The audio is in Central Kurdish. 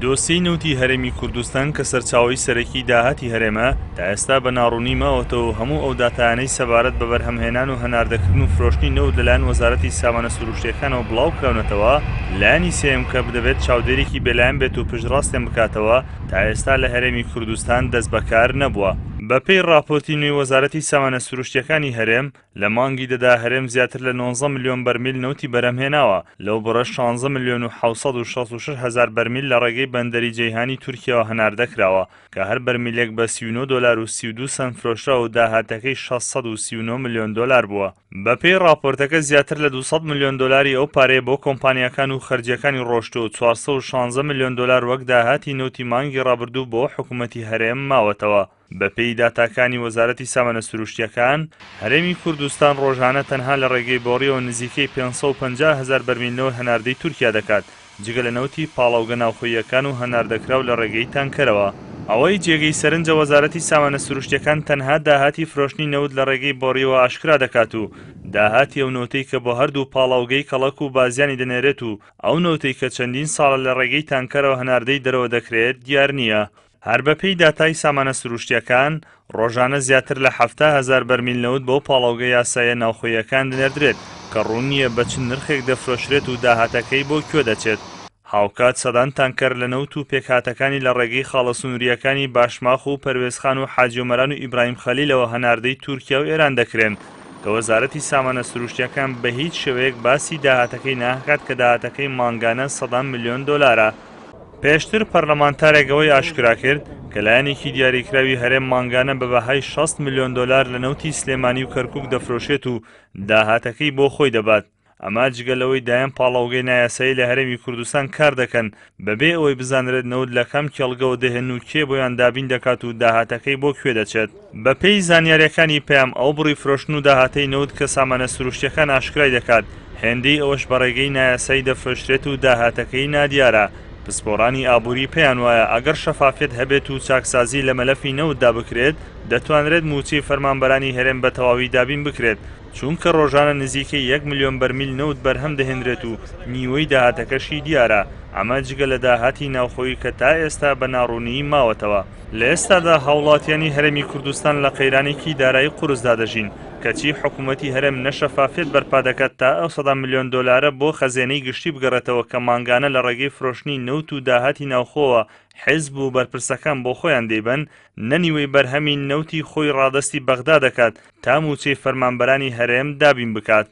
دۆسیی نەوتی هەرێمی کوردستان کە سەرچاوەی سەرەکی داهاتی هەرێمە تا ئێستا بە ناڕوونی ماوەتەوە هەموو ئەو داتایانەی سەبارەت بە بەرهەمهێنان و هەناردەکردن و فرۆشتنی نەوت لەلایەن وەزارەتی سامانە سروشتیەکانەوە بڵاو کراونەتەوە. لایەنی سێم کە دەبێت چاودێرێکی بێلایەن بێت و پشتڕاستیان بکاتەوە تا ئێستا لە هەرێمی کوردستان دەست بەکار نەبووە. بەپێی راپۆرتی نوێی وەزارەتی سامانە سروشتیەکانی هەرێم لە مانگی دەدا هەرێم زیاتر لە 19 ملیۆن بەرمیل نەوتی بەرهەمهێناوە، لەو بڕە 16 ملیۆن و 766 هەزار بەرمیل لە ڕێگەی بەندەری جەیهانی تورکیاوە هەناردەکراوە کە هەر بەرمیلێک بە 39 دلار و 32 سنت فرۆشراوە و داهاتەکەی 639 ملیۆن دلار بووە. بەپێی راپۆرتەکە زیاتر لە 200 ملیۆن دلاری ئەو پارەیە بۆ کۆمپانیاکان و خەرجیەکانی ڕۆشتۆ 416 ملیۆن دلار وەک داهاتی نەوتی مانگی ڕابردوو بۆ حکوومەتی هەرێم ماوەتەوە. بەپێی داتاکانی وەزارەتی سامانە سروشتیەکان هەرێمی کوردستان ڕۆژانە تەنها لە ڕێگەی بۆڕیەوە نزیکەی 550 هزار بەرمیلەوە هەناردەی تورکیا دەکات، جگە لە نەوتی پاڵاوگە ناوخۆییەکان و هەناردەکراو لە ڕێگەی تانکەرەوە. ئەوەی جێگەی سەرنجە وەزارەتی سامانە سروشتیەکان تەنها داهاتی فرۆشتنی نەوت لە ڕێگەی بۆڕیەوە ئاشکرا دەکات و داهاتی ئەو نۆتەی کە بۆ هەردوو پاڵاوگەی کەڵک و بازیانی دەنێرێت و ئەو نۆتەی کە چەندین ساڵە لە ڕێگەی تانکەرەوە هەناردەی دەرەوە دەکرێت دیار نییە. هەر بەپێی داتای سامانە سروشتیەکان ڕۆژانە زیاتر لە 70 هزار بەرمیل نەوت بۆ پاڵاوگە یاسایە ناوخۆییەکان دەنێردرێت کە ڕوون نییە بە چ نرخێک دەفرۆشرێت و داهاتەکەی بۆ کوێ دەچێت. هاوکات سەدان تانکەر لە نەوت و پێکهاتەکانی لە ڕێگەی خاڵە سنووریەکانی باشماخ و پەروێزخان و حاجیۆمەران و ئیبراهیم خەلیلەوە هەناردەی تورکیا و ئێران دەکرێن کە وەزارەتی سامانە سروشتیەکان بە هیچ شێوەیەک باسی داهاتەکەی ناکات کە داهاتەکەی مانگانە 100 ملیۆن دلارە. پێشتر پەرلەمانتارێکەوەی ئاشکرا کرد کە لایەنێکی دیاریکراوی هەرێم مانگانە بە بەهای 60 ملیۆن دلار لە نەوتی سلێمانی و کەرکووک دەفرۆشێت و داهاتەکەی بۆ خۆی دەبات. ئەما جگەلەوەی دایان پاڵاوگەی نایاسایی لە هەرێمی کوردستان کار دەکەن بەبێ ئەوەی بزانرێت نەوت لە کام کێڵگەوە دەهێن و کێ بۆیان دابین دەکات و داهاتەکەی بۆ کوێ دەچێت. بەپێی زانیاریەکانی پێم ئەو بڕی فرۆشتن و داهاتەی نەوت کە سامانە سروشتیەکان ئاشکرای دەکات هێندەی ئەوەش بە ڕێگەی نایاسایی دەفرۆشرێت و داهاتەکەی نادیارە. پسپۆڕانی ئابووری پێیان وایە ئەگەر شەفافێت هەبێت و چاکسازی لە مەلەفی نەوتدا بکرێت دەتوانرێت موچەی فەرمانبەرانی هەرێم بە تەواوی دابین بکرێت، چونکە ڕۆژانە نزیکەی 1 ملیۆن بەرمیل نەوت بەرهەم دەهێنرێت و نیوەی داهاتەکەشی دیارە، ئەمە جگە لە داهاتی ناوخۆیی کە تا ئێستا بە ناڕوونی ماوەتەوە. لە ئێستادا هاوڵاتیانی هەرێمی کوردستان لە قەیرانێکی دارایی قورسدا دەژین کەچی حکوومەتی هەرێم نەشەفافێت بەرپا دەکات تا ئەو 100 ملیۆن دلارە بۆ خەزێنەی گشتی بگەڕێتەوە کە مانگانە لە ڕێگەی فرۆشتنی نەوت و داهاتی ناوخۆوە حیزب و بەرپرسەکان بۆ خۆیان دەیبەن، نەنیوەی بەرهەمی نەوتی خۆی ڕادستی بەغدا دەکات تا موچەی فەرمانبەرانی هەرێم دابین بکات.